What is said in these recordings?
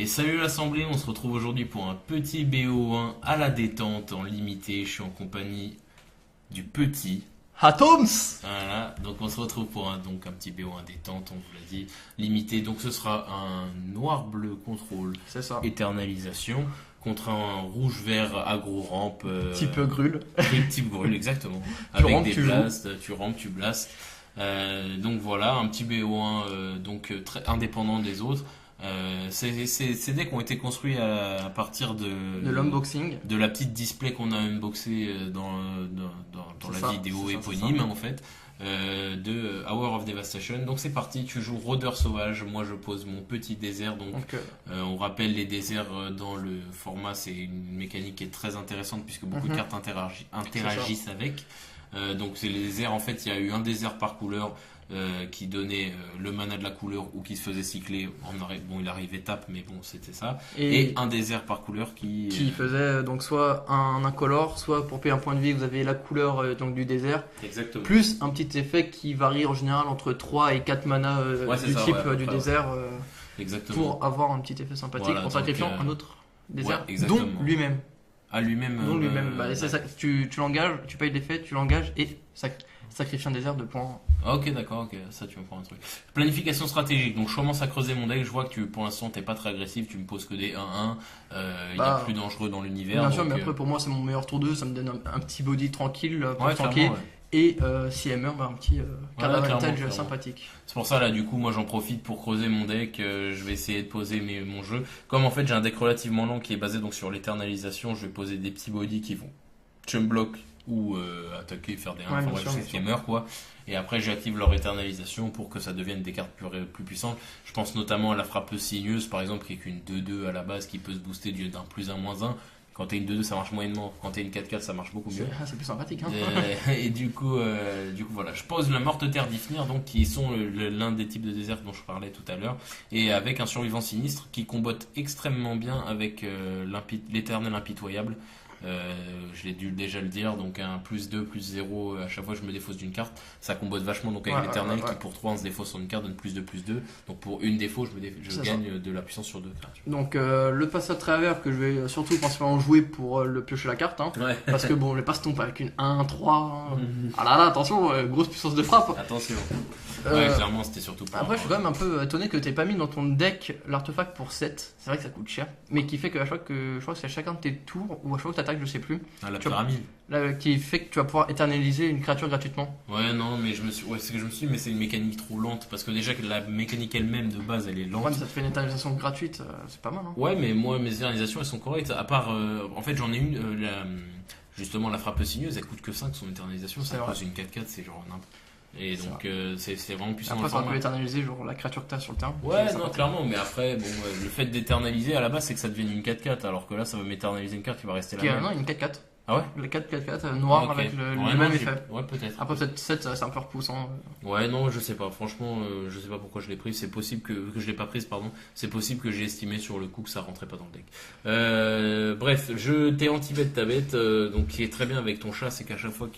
Et salut l'Assemblée, on se retrouve aujourd'hui pour un petit BO1 à la détente en limité. Je suis en compagnie du petit. Atoms. Voilà, donc on se retrouve pour un petit BO1 détente, on vous l'a dit, limité. Donc ce sera un noir-bleu contrôle, C'est ça. éternalisation, contre un rouge-vert agro-rampe. Type grul. Type grul, exactement. Tu Avec rampes, des tu joues. blasts, tu rampes, tu blastes. Donc voilà, un petit BO1 très indépendant des autres. Ces decks ont été construits à partir De l'unboxing. de la petite display qu'on a unboxé dans C'est la ça, vidéo c'est ça, éponyme c'est ça. en fait, de Hour of Devastation. Donc c'est parti, tu joues Rôdeur Sauvage, moi je pose mon petit désert. Donc Donc, on rappelle les déserts dans le format, c'est une mécanique qui est très intéressante puisque beaucoup de cartes interagissent avec. Donc c'est les déserts, en fait il y a eu un désert par couleur qui donnait le mana de la couleur ou qui se faisait cycler bon il arrivait tape mais bon c'était ça, et un désert par couleur qui faisait donc soit un incolore, soit pour payer un point de vie, vous avez la couleur donc du désert, exactement, plus un petit effet qui varie en général entre 3 et 4 mana du ça, type ouais, du ouais. désert exactement, pour avoir un petit effet sympathique Voilà, en sacrifiant donc, un autre désert, exactement. dont lui-même. à lui-même. Donc lui-même, c'est ça, tu l'engages, tu payes l'effet, tu l'engages et sacrifie un désert de points. Ok, d'accord, ok, ça tu me prends un truc. Planification stratégique, donc je commence à creuser mon deck, je vois que pour l'instant t'es pas très agressif, tu me poses que des 1-1, il y a plus dangereux dans l'univers. Bien sûr, donc, mais après pour moi c'est mon meilleur tour 2, ça me donne un petit body tranquille pour ouais, tanker. clairement, ouais. Et si elle meurt, un petit card advantage clairement. sympathique. C'est pour ça là du coup moi j'en profite pour creuser mon deck, je vais essayer de poser mon jeu. Comme en fait j'ai un deck relativement lent qui est basé donc sur l'éternalisation, je vais poser des petits bodies qui vont chum block ou attaquer, faire des 1, enfin bref, c'est ce qui meurt quoi. Et après j'active leur éternalisation pour que ça devienne des cartes plus puissantes. Je pense notamment à la frappeuse signeuse par exemple qui est qu'une 2-2 à la base qui peut se booster d'un +1/-1. Quand t'es une 2-2 ça marche moyennement, quand t'es une 4-4 ça marche beaucoup mieux. C'est plus sympathique hein. Et du coup voilà, je pose la morte terre d'Ifnir, donc qui sont l'un des types de désert dont je parlais tout à l'heure, et avec un survivant sinistre qui combotte extrêmement bien avec l'éternel impitoyable. Je l'ai dû déjà le dire, donc un +2, +0 à chaque fois que je me défausse d'une carte, ça combotte vachement donc avec l'éternel qui pour 3 on se défausse sur une carte donne +2, +2, donc pour une défaut je gagne de la puissance sur 2 cartes. Donc le passe à travers que je vais surtout principalement jouer pour le piocher la carte hein, parce que bon je passe tombe avec une 1-3 ah là attention, grosse puissance de frappe, attention. Clairement c'était surtout pour après je suis quand même un peu étonné que t'aies pas mis dans ton deck l'artefact pour 7, c'est vrai que ça coûte cher, mais qui fait que à chaque je crois que c'est à chacun de tes tours ou à chaque fois que t'attaques je sais plus, la pyramide qui fait que tu vas pouvoir éternaliser une créature gratuitement. Ouais non mais c'est ce que je me suis dit, mais c'est une mécanique trop lente parce que déjà que la mécanique elle-même de base elle est lente. Ouais mais ça te fait une éternalisation gratuite, c'est pas mal hein. Ouais mais moi mes éternisations elles sont correctes, à part en fait j'en ai une justement la frappe signeuse elle coûte que 5 son éternisation, ça cause une 4-4 c'est genre n'importe. Et donc c'est vraiment puissant. Après ça peut éternaliser genre la créature que t'as sur le terrain. Ouais non clairement, mais après bon le fait d'éternaliser à la base c'est que ça devienne une 4-4 alors que là ça va m'éternaliser une carte qui va rester là. Non une 4-4. Ah ouais. Le 4-4-4 noir avec le même effet. Ouais peut-être. Après peut-être 7 c'est un peu repoussant. Ouais non je sais pas, franchement je sais pas pourquoi je l'ai prise, c'est possible que je l'ai pas prise pardon, c'est possible que j'ai estimé sur le coup que ça rentrait pas dans le deck. Bref, t'es anti-bête ta bête, donc qui est très bien avec ton chat, c'est qu'à chaque fois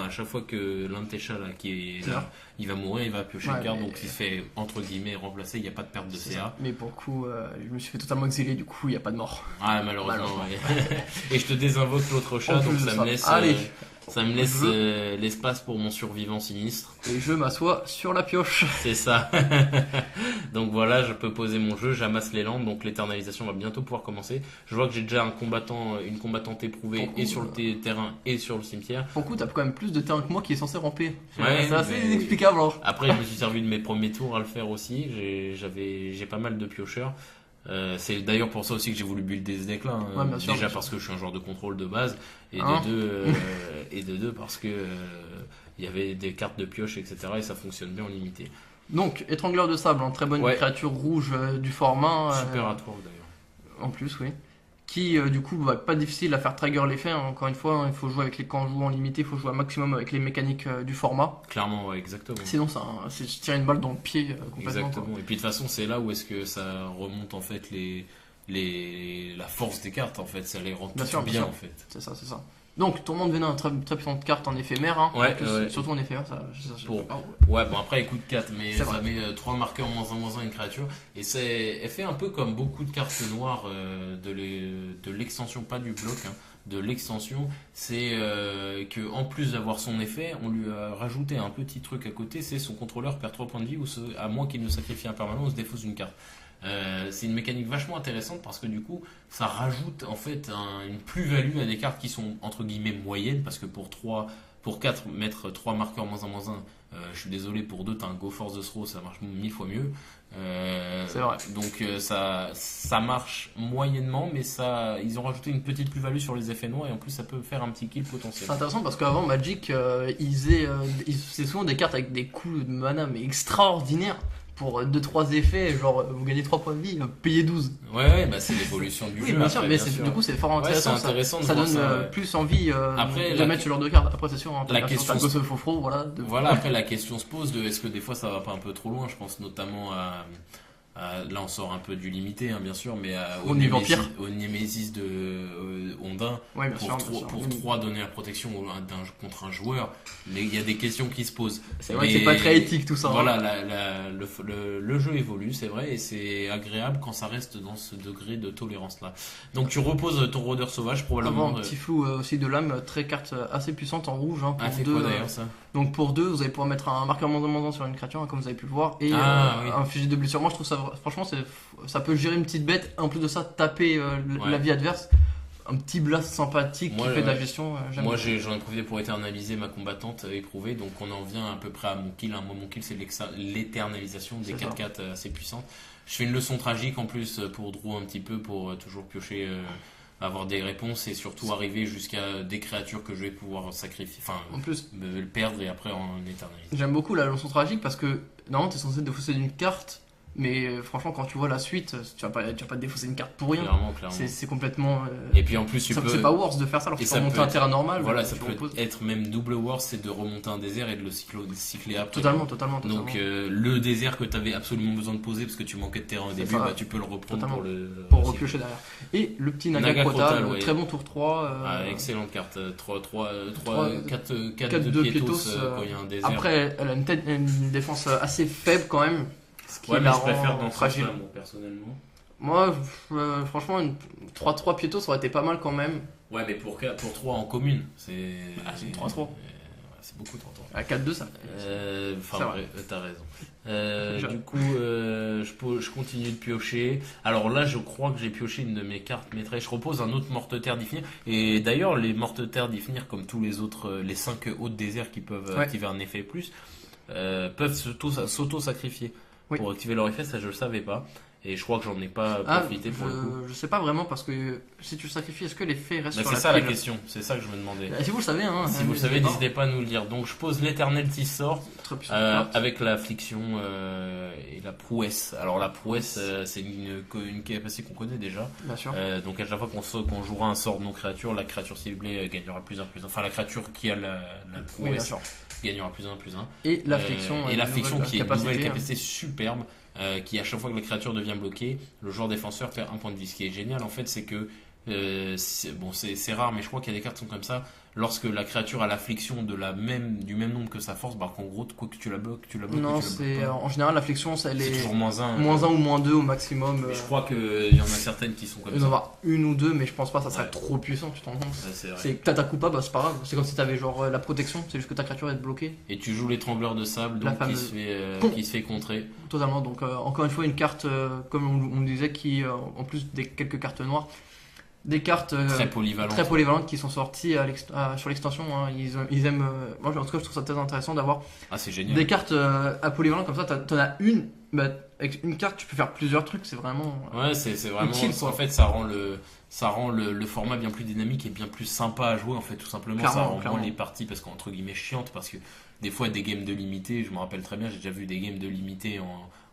à chaque fois que l'un de tes chats là qui est là, il va mourir, il va piocher une carte, donc il se fait entre guillemets remplacer, il n'y a pas de perte de CA. Mais pour le coup je me suis fait totalement exilé, du coup il n'y a pas de mort. Ah malheureusement. Ouais. Et je te désinvoque l'autre chat, donc ça me laisse l'espace pour mon survivant sinistre. Et je m'assois sur la pioche. C'est ça. Donc voilà, je peux poser mon jeu, j'amasse les landes, donc l'éternalisation va bientôt pouvoir commencer. Je vois que j'ai déjà une combattante éprouvée et sur le terrain et sur le cimetière. Pour le coup, t'as quand même plus de terrain que moi qui est censé ramper. Ouais, c'est assez inexplicable. Hein. Après, je me suis servi de mes premiers tours à le faire aussi. J'ai pas mal de piocheurs. C'est d'ailleurs pour ça aussi que j'ai voulu builder ce deck là hein. Déjà parce que je suis un joueur de contrôle de base et de deux parce que il y avait des cartes de pioche etc et ça fonctionne bien en limité. Donc étrangleur de sable, très bonne créature rouge du format, super à toi d'ailleurs en plus oui, qui du coup pas difficile à faire trigger l'effet hein. Encore une fois il faut jouer avec quand on joue en limité il faut jouer un maximum avec les mécaniques du format clairement, ouais, exactement, sinon c'est tirer une balle dans le pied complètement exactement quoi. Et puis de toute façon c'est là où est-ce que ça remonte en fait la force des cartes en fait, ça les rend toutes bien en fait. C'est ça. Donc, Tourment de Venin, très, très puissante carte en éphémère. Hein. Ouais, En plus, ouais. surtout en éphémère, ça. Pour- Ah, Ouais, bon après, elle coûte 4, mais C'est ça vrai. met 3 marqueurs -1/-1 une créature. Et elle fait un peu comme beaucoup de cartes noires de l'extension, pas du bloc, hein, de l'extension. C'est que en plus d'avoir son effet, on lui a rajouté un petit truc à côté, c'est son contrôleur perd 3 points de vie, à moins qu'il ne sacrifie un permanent ou se défausse une carte. C'est une mécanique vachement intéressante parce que du coup, ça rajoute en fait une plus-value à des cartes qui sont entre guillemets moyennes parce que pour 4 mettre 3 marqueurs -1/-1, je suis désolé, pour 2 t'as un Go Force de Throw, ça marche 1000 fois mieux. C'est vrai. Donc ça marche moyennement, mais ils ont rajouté une petite plus-value sur les effets noirs et en plus ça peut faire un petit kill potentiel. C'est intéressant parce qu'avant Magic, c'est souvent des cartes avec des coûts de mana mais extraordinaires pour 2-3 effets, genre vous gagnez 3 points de vie, payez 12. Ouais, bah c'est l'évolution du Oui, jeu. bien sûr, après, mais bien sûr. du coup c'est fort Ouais, intéressant. c'est intéressant de ça voir donne ça, ouais. plus envie Après, de la- mettre ce genre de cartes. Après, c'est sûr, hein, La bien sûr, question t'as se- Ghost of Fofro, voilà. Voilà, après la question se pose de est-ce que des fois ça va pas un peu trop loin. Je pense notamment là on sort un peu du limité, hein, bien sûr, mais Au niveau Vampire. Au Némésis de Ondin. Ouais, bien sûr, bien sûr. Pour 3 donner la protection contre un joueur, il y a des questions qui se posent. C'est vrai que Mais c'est pas très éthique tout ça. hein. Voilà, le jeu évolue, c'est vrai, et c'est agréable quand ça reste dans ce degré de tolérance là. Donc tu reposes ton rôdeur sauvage probablement. Avant, un petit flou aussi de l'âme, très carte assez puissante en rouge. Hein, pour fait deux, quoi d'ailleurs ça? donc pour 2, vous allez pouvoir mettre un marqueur -1/-1 sur une créature, hein, comme vous avez pu le voir, et Oui. un fusil de blessure. Moi je trouve ça, franchement, ça peut gérer une petite bête. En plus de ça, taper Ouais. la vie adverse. Un petit blast sympathique Moi, qui fait de la ouais. gestion. J'aime Moi, beaucoup. j'en ai profité pour éternaliser ma combattante éprouvée, donc on en vient à peu près à mon kill. Moi, mon kill, c'est l'éternalisation des C'est ça. 4-4 assez puissantes. Je fais une leçon tragique en plus pour Drew un petit peu, pour toujours piocher, avoir des réponses et surtout arriver jusqu'à des créatures que je vais pouvoir sacrifier, enfin, En plus, me le perdre et après en éternaliser. j'aime beaucoup la leçon tragique parce que normalement t'es censé te défausser d'une carte, mais franchement, quand tu vois la suite, tu vas pas te défausser une carte pour rien. Clairement. C'est complètement. Et puis en plus, tu peux. C'est pas worse de faire ça alors que et tu ça peux remonter peut un être- terrain normal. Voilà, tu ça peut reposes. être même double worse, c'est de remonter un désert et de le cycler après. Totalement. Donc le désert que tu avais absolument besoin de poser parce que tu manquais de terrain au C'est début, ça. bah, tu peux le reprendre Totalement. pour Pour repiocher derrière. Et le petit Naga Naga Crotal, Crotal, ouais. très bon tour 3. Excellente carte. 4 4 de de Pietos Pietos, quand il y a un désert. Après, elle a une défense assez faible quand même. Ce qui ouais, mais la je préfère rend dans ce fragile. sens-là, moi, personnellement. Moi, franchement, une 3-3 Pietos ça aurait été pas mal quand même. Ouais, mais pour 3 en commune, c'est. C'est une 3-3. C'est beaucoup 3-3. À 4-2, ça. Enfin, C'est vrai. t'as raison. Du coup, je continue de piocher. Alors là, je crois que j'ai pioché une de mes cartes maîtresses. Je repose un autre morte-terre d'Ifnir. Et d'ailleurs, les morte-terre d'Ifnir, comme tous les autres, les 5 autres déserts qui peuvent activer un effet plus, peuvent s'auto-sacrifier Oui. pour activer leur effet. Ça, je le savais pas. Et je crois que j'en ai pas profité pour le coup. Je sais pas vraiment parce que si tu le sacrifies, est-ce que l'effet reste Bah, sur c'est la ça la pile question. C'est ça que je me demandais. Si vous le savez, hein. Si vous le savez, n'hésitez pas à nous le dire. Donc, je pose l'éternel Tissor. Très puissante carte. Avec l'affliction et la prouesse. Alors la prouesse, c'est une capacité qu'on connaît déjà. Bien sûr. Donc à chaque fois qu'on jouera un sort de non-créature, la créature ciblée gagnera plus 1, plus 1. Enfin la créature qui a la Oui, bien prouesse sûr. gagnera plus 1, plus 1. Et l'affliction. Et l'affliction qui est une nouvelle hein. capacité superbe. Qui à chaque fois que la créature devient bloquée, le joueur défenseur perd un point de vie. Ce qui est génial en fait, c'est que c'est rare, mais je crois qu'il y a des cartes qui sont comme ça. Lorsque la créature a l'affliction du même nombre que sa force, bah qu'en gros, quoi que tu la bloques, Non, tu la bloques pas. en général l'affliction, c'est toujours moins 1. moins 1 ou moins 2 au maximum. Mais je crois qu'il y en a certaines qui sont comme Il ça. va y en avoir une ou deux, mais je pense pas, ça serait Ouais. trop puissant, tu t'en rends compte. Ouais, c'est vrai. C'est Tata Koopa, bah c'est pas grave. C'est comme si t'avais genre la protection, c'est juste que ta créature est bloquée. Et tu joues l'étrangleur de sable, La donc fameuse- qui se fait contrer. Totalement. Donc encore une fois une carte, comme on disait, qui en plus des quelques cartes noires, des cartes Très polyvalente. très polyvalentes qui sont sorties sur l'extension. Hein. Ils aiment. Moi en tout cas je trouve ça très intéressant d'avoir Ah, c'est génial. des cartes à polyvalentes comme ça. T'en as une, bah, avec une carte tu peux faire plusieurs trucs. C'est vraiment. Ouais, c'est vraiment. utile, quoi. En fait, ça rend le format bien plus dynamique et bien plus sympa à jouer, en fait, tout simplement. Ça Clairement, rend clairement. moins les parties, parce qu'entre guillemets, chiantes, parce que des fois, des games de limité, je me rappelle très bien, j'ai déjà vu des games de limité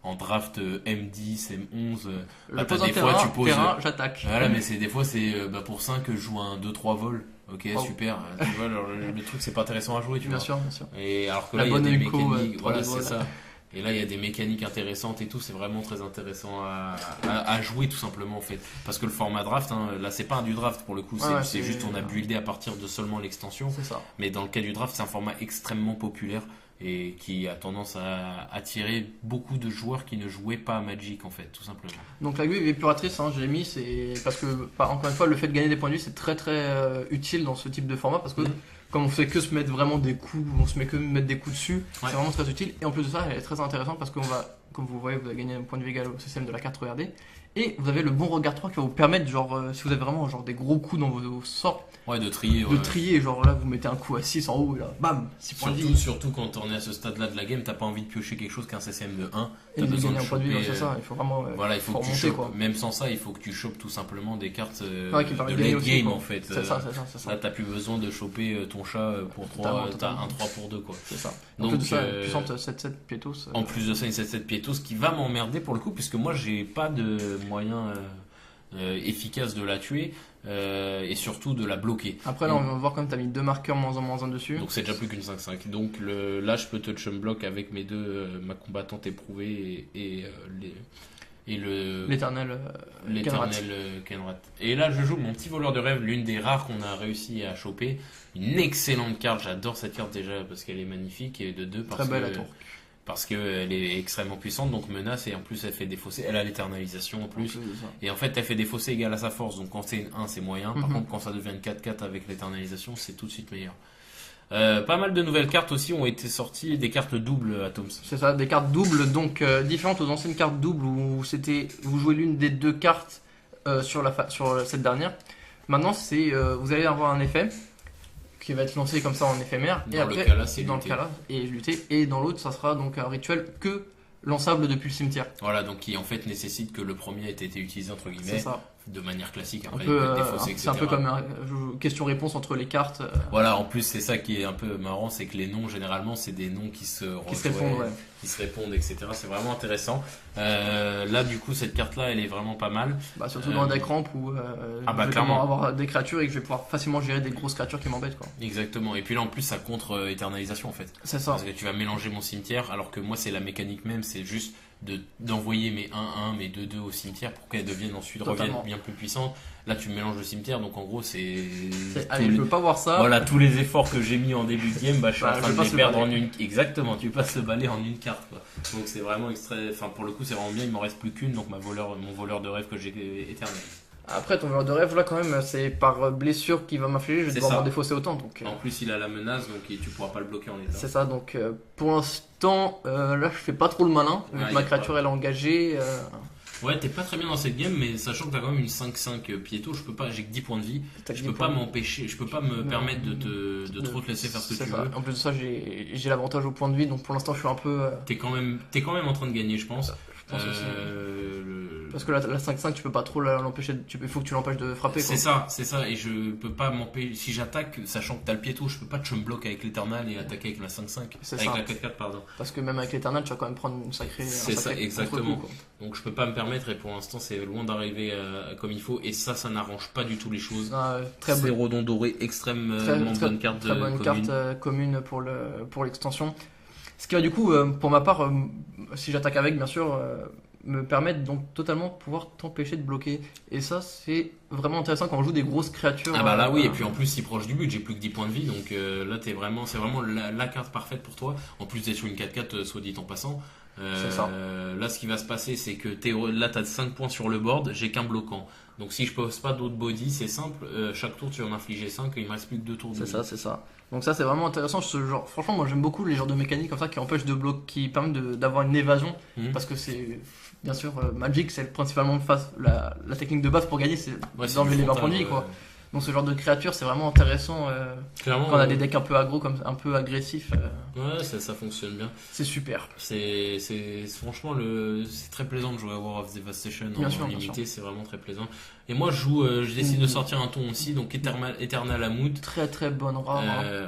en draft M10, M11. Je pose un des fois, terrain, tu poses. j'attaque. Voilà, mais des fois, c'est pour 5, je joue un 2-3 vols. Ok, Oh. super. Tu vois, le truc, c'est pas intéressant à jouer, tu Bien vois. sûr, bien sûr. Et alors que La là, il y a bonne des Elko, mécaniques. 3D Voilà, vols. c'est ça. Et là, il y a des mécaniques intéressantes et tout. C'est vraiment très intéressant à jouer tout simplement en fait. Parce que le format draft, hein, là, c'est pas du draft pour le coup. C'est juste on a buildé à partir de seulement l'extension. C'est ça. Mais dans le cas du draft, c'est un format extrêmement populaire et qui a tendance à attirer beaucoup de joueurs qui ne jouaient pas à Magic en fait, tout simplement. Donc la grille épuratrice, hein, je l'ai mis, c'est parce que encore une fois, le fait de gagner des points de vie, c'est très très utile dans ce type de format parce que comme on fait que se mettre vraiment des coups, on se met que mettre des coups dessus, c'est vraiment très utile. Et en plus de ça, elle est très intéressante parce qu'on va, comme vous voyez, vous avez gagné un point de vie égal au système de la carte regardez. Et vous avez le bon regard 3 qui va vous permettre, genre, si vous avez vraiment genre, des gros coups dans vos sorts, de trier. De trier, genre là, vous mettez un coup à 6 en haut et là, bam, 6 points de vie. Surtout quand on est à ce stade-là de la game, t'as pas envie de piocher quelque chose qu'un CCM de 1. Et de gagner un point de vie, c'est ça, il faut vraiment. Voilà, il faut que tu chopes, quoi. Même sans ça, il faut que tu chopes tout simplement des cartes qui de late late game en fait. C'est ça. Là, t'as plus besoin de choper ton chat pour 3, t'as un 3 pour 2 quoi. C'est ça. Donc, en plus de ça, puissante 7-7 Pietos. En plus de ça, une 7-7 Pietos qui va m'emmerder pour le coup, puisque moi j'ai pas de moyen efficace de la tuer et surtout de la bloquer. Après là on va voir comme tu as mis 2 marqueurs -1 dessus. Donc c'est déjà plus qu'une 5-5. Donc là je peux touch and block avec mes deux ma combattante éprouvée et l'éternel Kenrat. Et là je joue mon petit voleur de rêve, l'une des rares qu'on a réussi à choper. Une excellente carte, j'adore cette carte déjà parce qu'elle est magnifique et de 2 très belle à tour. Parce qu'elle est extrêmement puissante, donc menace, et en plus elle fait des fossés, elle a l'éternalisation en plus, et en fait elle fait des fossés égales à sa force, donc quand c'est une 1 c'est moyen, par contre quand ça devient une 4-4 avec l'éternalisation c'est tout de suite meilleur. Pas mal de nouvelles cartes aussi ont été sorties, des cartes doubles Atoms. C'est ça, des cartes doubles, donc différentes aux anciennes cartes doubles où vous jouez l'une des 2 cartes sur cette dernière. Maintenant vous allez avoir un effet qui va être lancé comme ça en éphémère dans et après le cas là, c'est dans lutter. le cas là et lutter, et dans l'autre ça sera donc un rituel que lançable depuis le cimetière. Voilà, donc qui en fait nécessite que le premier ait été utilisé entre guillemets. C'est ça. De manière classique. Après, c'est un peu comme question-réponse entre les cartes. Voilà, en plus c'est ça qui est un peu marrant, c'est que les noms généralement c'est des noms qui se répondent, etc. C'est vraiment intéressant. Là du coup cette carte là elle est vraiment pas mal. Surtout dans un deck ramp où je vais clairement avoir des créatures et que je vais pouvoir facilement gérer des grosses créatures qui m'embêtent quoi. Exactement, et puis là en plus ça contre éternalisation en fait. C'est ça. Parce que tu vas mélanger mon cimetière alors que moi c'est la mécanique même, c'est juste d'envoyer mes 1-1, mes 2-2 au cimetière pour qu'elles deviennent ensuite reviennent bien plus puissantes. Là tu mélanges le cimetière, donc en gros je peux pas voir ça. Voilà, tous les efforts que j'ai mis en début de game, je suis en train de les perdre en une. Exactement, tu passes le balai en une carte quoi. Donc c'est vraiment pour le coup c'est vraiment bien, il m'en reste plus qu'une, donc mon voleur de rêve que j'ai éternalisé. Après ton voleur de rêve là quand même c'est par blessure qui va m'infliger, je vais devoir m'en défausser autant donc. En plus il a la menace donc tu pourras pas le bloquer en état. C'est ça, donc pour l'instant là je fais pas trop le malin, ma créature elle est engagée. Ouais, t'es pas très bien dans cette game, mais sachant que t'as quand même une 5-5 Pieto, j'ai que 10 points de vie, je peux pas m'empêcher, je peux pas me permettre de trop te laisser faire ce que tu veux. En plus de ça, j'ai l'avantage au point de vie, donc pour l'instant je suis un peu. T'es quand même en train de gagner, je pense. Aussi. Parce que la 5-5, tu peux pas trop l'empêcher, il faut que tu l'empêches de frapper. C'est ça, et je peux pas m'empêcher. Si j'attaque, sachant que t'as le Pieto, je peux pas chum block avec l'Eternal et attaquer avec la 5-5. La 4-4, pardon. Parce que même avec l'Eternal, tu vas quand même prendre une sacrée. C'est ça, exactement. Donc je peux pas me permettre, et pour l'instant, c'est loin d'arriver comme il faut, et ça n'arrange pas du tout les choses. C'est Rodon Doré, extrêmement bonne carte très bonne carte commune pour l'extension. Ce qui va du coup, pour ma part, si j'attaque avec, bien sûr, me permettre donc totalement pouvoir t'empêcher de bloquer. Et ça, c'est vraiment intéressant quand on joue des grosses créatures. Ah bah là oui, et puis en plus, si proche du but, j'ai plus que 10 points de vie, donc là, c'est vraiment la carte parfaite pour toi. En plus d'être sur une 4-4, soit dit en passant. C'est ça. Là, ce qui va se passer, c'est que là, t'as 5 points sur le board, j'ai qu'un bloquant. Donc si je pose pas d'autres body, c'est simple, chaque tour tu vas m'infliger 5 et il me reste plus que 2 tours de C'est ça. Donc ça c'est vraiment intéressant, ce genre. Franchement moi j'aime beaucoup les genres de mécaniques comme ça qui empêchent de bloquer, qui permettent d'avoir une évasion, parce que c'est bien sûr Magic c'est principalement la technique de base pour gagner, c'est d'enlever les 20 points de vie quoi. Donc ce genre de créature c'est vraiment intéressant quand on a des decks un peu aggro, un peu agressifs. Ouais, ça fonctionne bien. C'est super. C'est franchement c'est très plaisant de jouer à War of Devastation en limité, c'est vraiment très plaisant. Et moi je décide de sortir un ton aussi, donc Eternal Amoud. Très très bonne rare.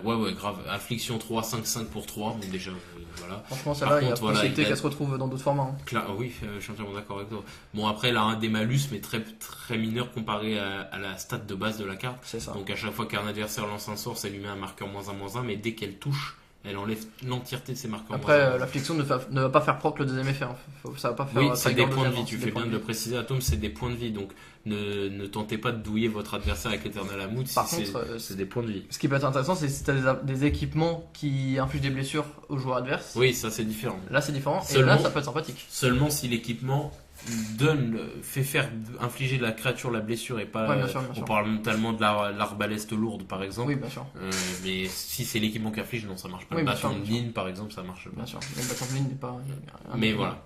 Ouais grave. Affliction 3, 5-5 pour 3, donc déjà voilà. Franchement celle-là il y a possibilité qu'elle se retrouve dans d'autres formats. Oui, je suis entièrement d'accord avec toi. Bon après elle a un des malus mais très très mineur comparé à la stat de base de la carte. C'est ça. Donc à chaque fois qu'un adversaire lance un sort, ça lui met un marqueur -1/-1, mais dès qu'elle touche, elle enlève l'entièreté de ses marqueurs. Après, l'affliction ne va pas faire proc le deuxième effet. Hein. Ça va pas faire. Oui, c'est des trigger points de deuxième, vie. Tu c'est fais des points bien de de le vie. préciser, Atome, c'est des points de vie. Donc ne tentez pas de douiller votre adversaire avec l'éternel amout. Par Si contre, c'est des points de vie. Ce qui peut être intéressant, c'est si tu as des équipements qui infligent des blessures aux joueurs adverses. Oui, ça c'est différent. Là, c'est différent. Et Seulement- là, ça peut être sympathique. Seulement si l'équipement fait faire infliger la créature la blessure et pas. Ouais, bien sûr, bien on sûr. parle notamment de l'arbalèste lourde par exemple. Oui, bien sûr. Mais si c'est l'équipement qui afflige, non, ça marche pas. Oui, Le bien bâton sûr, de bien sûr. ligne par exemple, ça marche pas. Bien sûr. Mais le bâton de ligne n'est pas. Mais voilà.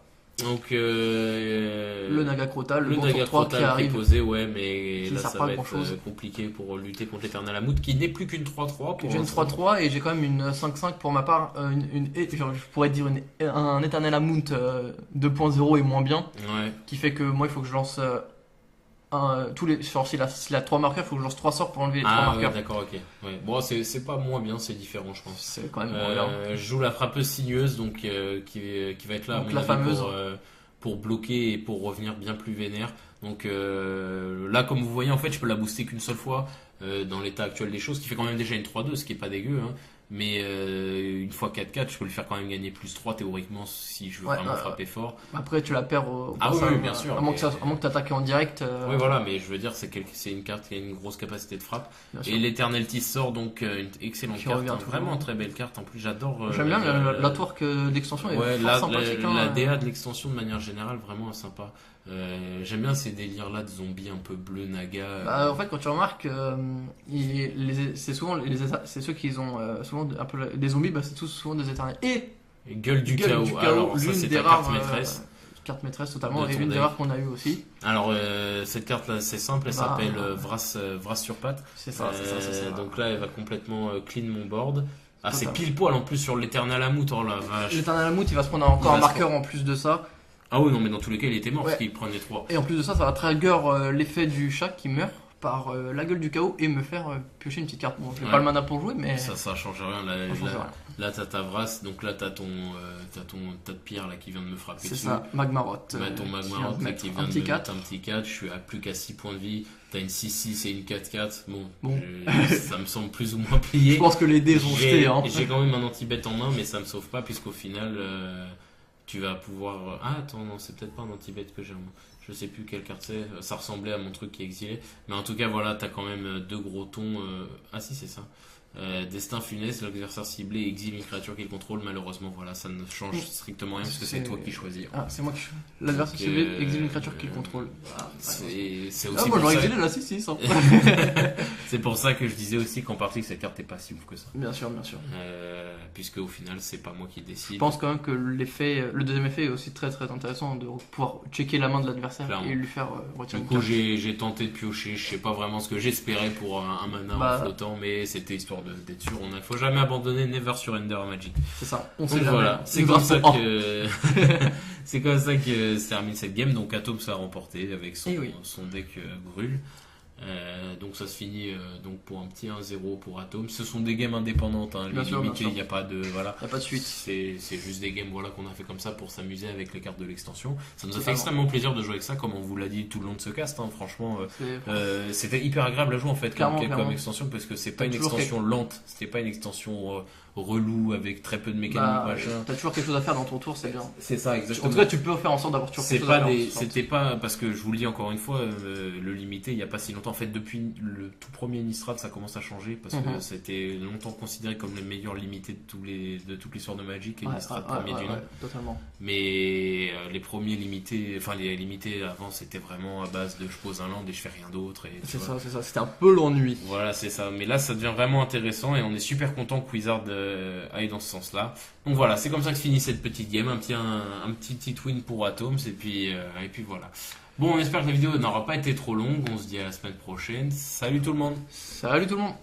Donc Le Naga Crota, le le bon tour Naga 3 qui Crota qui est arrive. posé, ouais, mais Qui là sert ça pas à va être grand-chose. compliqué pour lutter contre l'éternel Amout qui n'est plus qu'une 3-3. J'ai une 3-3 et j'ai quand même une 5-5 pour ma part. Genre, je pourrais dire un Eternal Amount 2.0 et moins bien. Ouais. Qui fait que moi, il faut que je lance genre, s'il a 3 marqueurs, il faut que je lance 3 sorts pour enlever les 3 Ah ouais, marqueurs. d'accord, ok. Ouais. Bon, c'est pas moins bien, c'est différent, je pense. C'est quand même moins bien. Je joue la frappeuse sinueuse, donc qui va être là à Donc mon la avis, fameuse. pour bloquer et pour revenir bien plus vénère. Donc là, comme vous voyez, en fait, je peux la booster qu'une seule fois dans l'état actuel des choses, ce qui fait quand même déjà une 3-2, ce qui est pas dégueu. Hein. Mais une fois 4-4, je peux le faire quand même gagner plus 3 théoriquement si je veux Ouais, vraiment frapper fort. Après, tu la perds au Ah oui, passage, oui, bien sûr, À moins mais- que tu attaques en direct. Oui, voilà, mais je veux dire, c'est une carte qui a une grosse capacité de frappe. bien sûr. Et l'Eternal Teeth sort, donc une excellente Qui carte, revient hein, toujours. vraiment très belle carte. En plus, j'adore. J'aime bien la twerk d'extension est Ouais, fort sympathique. la hein. DA de l'extension de manière générale, vraiment sympa. J'aime bien ces délires-là de zombies un peu bleu naga. Bah, en fait, quand tu remarques, c'est souvent c'est ceux qui ont souvent un peu des zombies, bah, c'est tous souvent des éternels. Et Gueule du Gueule chaos. du Alors, ça, l'une c'est des ta rares carte maîtresse. carte maîtresse totalement, de et ton l'une des deck. rares qu'on a eu aussi. Alors, cette carte-là, c'est simple, elle Bah, s'appelle Vras sur patte. C'est ça, c'est ça. Donc là, elle va complètement clean mon board. Ah, c'est Totalement. pile poil en plus sur l'Eternal Amout, oh la vache. L'éternel Amout, il va se prendre encore Il un va se marqueur en plus de ça. Ah oui, non, mais dans tous les cas, il était mort Ouais. parce qu'il prenait 3. Et en plus de ça, ça va trigger l'effet du chat qui meurt par la gueule du chaos et me faire piocher une petite carte. Bon, j'ai Ouais. pas le mana pour jouer, mais Ça change rien. ça change rien. Là, t'as ta Vras, donc là, t'as ton tas de pierre là qui vient de me frapper C'est dessus. ça, Magmarot. Bah, ton qui Magmarot vient de là, mettre qui un vient de petit me 4. mettre un petit 4, je suis à plus qu'à 6 points de vie. T'as une 6-6 et une 4-4. Bon, Bon. ça me semble plus ou moins plié. Je pense que les dés ont jeté. Hein. J'ai quand même un anti-bet en main, mais ça me sauve pas, puisqu'au final, tu vas pouvoir. Ah, attends, non, c'est peut-être pas un anti-bet que j'ai en main. Je sais plus quelle carte c'est. Ça ressemblait à mon truc qui est exilé. Mais en tout cas, voilà, t'as quand même deux gros tons. Ah, si, c'est ça. Destin funeste, l'adversaire ciblé exile une créature qu'il contrôle. Malheureusement, voilà, ça ne change strictement rien, parce que c'est toi qui choisis. Ah, c'est moi qui. L'adversaire Donc, ciblé exile une créature qu'il contrôle. C'est Ah, aussi moi pour j'aurais ça. exilé la 6-6. Hein. C'est pour ça que je disais aussi qu'en partie que cette carte est pas si ouf que ça. Bien sûr, bien sûr. Puisque au final, c'est pas moi qui Je décide. pense quand même que le deuxième effet est aussi très très intéressant de pouvoir checker la main de l'adversaire Clairement. et lui faire retirer Du une coup, carte. j'ai tenté de piocher. Je sais pas vraiment ce que j'espérais pour un mana Bah. en flottant, mais c'était histoire d'être sûr. Il faut jamais abandonner, never surrender à Magic. C'est ça, on sait Donc jamais. voilà, c'est Une comme grâce ça pour un. que c'est comme ça que se termine cette game. Donc Atom ça a remporté avec Eh oui. son deck Grul. Donc ça se finit donc pour un petit 1-0 pour Atom. Ce sont des games indépendantes, hein, Bien sûr, bien limitées. sûr. Il n'y a pas de voilà. Y a pas de suite. C'est juste des games voilà qu'on a fait comme ça pour s'amuser avec les cartes de l'extension. Ça nous a fait Totalement. extrêmement plaisir de jouer avec ça, comme on vous l'a dit tout le long de ce cast. Hein, franchement, C'est- c'était hyper agréable à jouer en fait Clairement, comme clairement. extension parce que c'est pas T'as une toujours extension lente, c'était pas une extension relou avec très peu de mécaniques Bah, machin. t'as toujours quelque chose à faire dans ton tour, c'est bien. C'est ça En exactement. tout cas, tu peux faire en sorte d'avoir toujours C'est quelque chose à pas faire. des, c'était pas parce que je vous le dis encore une fois, le limité il y a pas si longtemps. En fait, depuis le tout premier Innistrad, ça commence à changer parce que Mhm. c'était longtemps considéré comme le meilleur limité de toute l'histoire de Magic et Innistrad premier du nom. Totalement. Mais les premiers limités, enfin les limités avant, c'était vraiment à base de je pose un land et je fais rien d'autre. Et tu C'est vois. ça, c'est ça. C'était un peu l'ennui. Voilà, c'est ça. Mais là, ça devient vraiment intéressant et on est super content que Wizard aille dans ce sens-là. Donc voilà, c'est comme ça que se finit cette petite game. Un petit win pour Atoms et puis voilà. Bon, on espère que la vidéo n'aura pas été trop longue. On se dit à la semaine prochaine. Salut tout le monde! Salut tout le monde.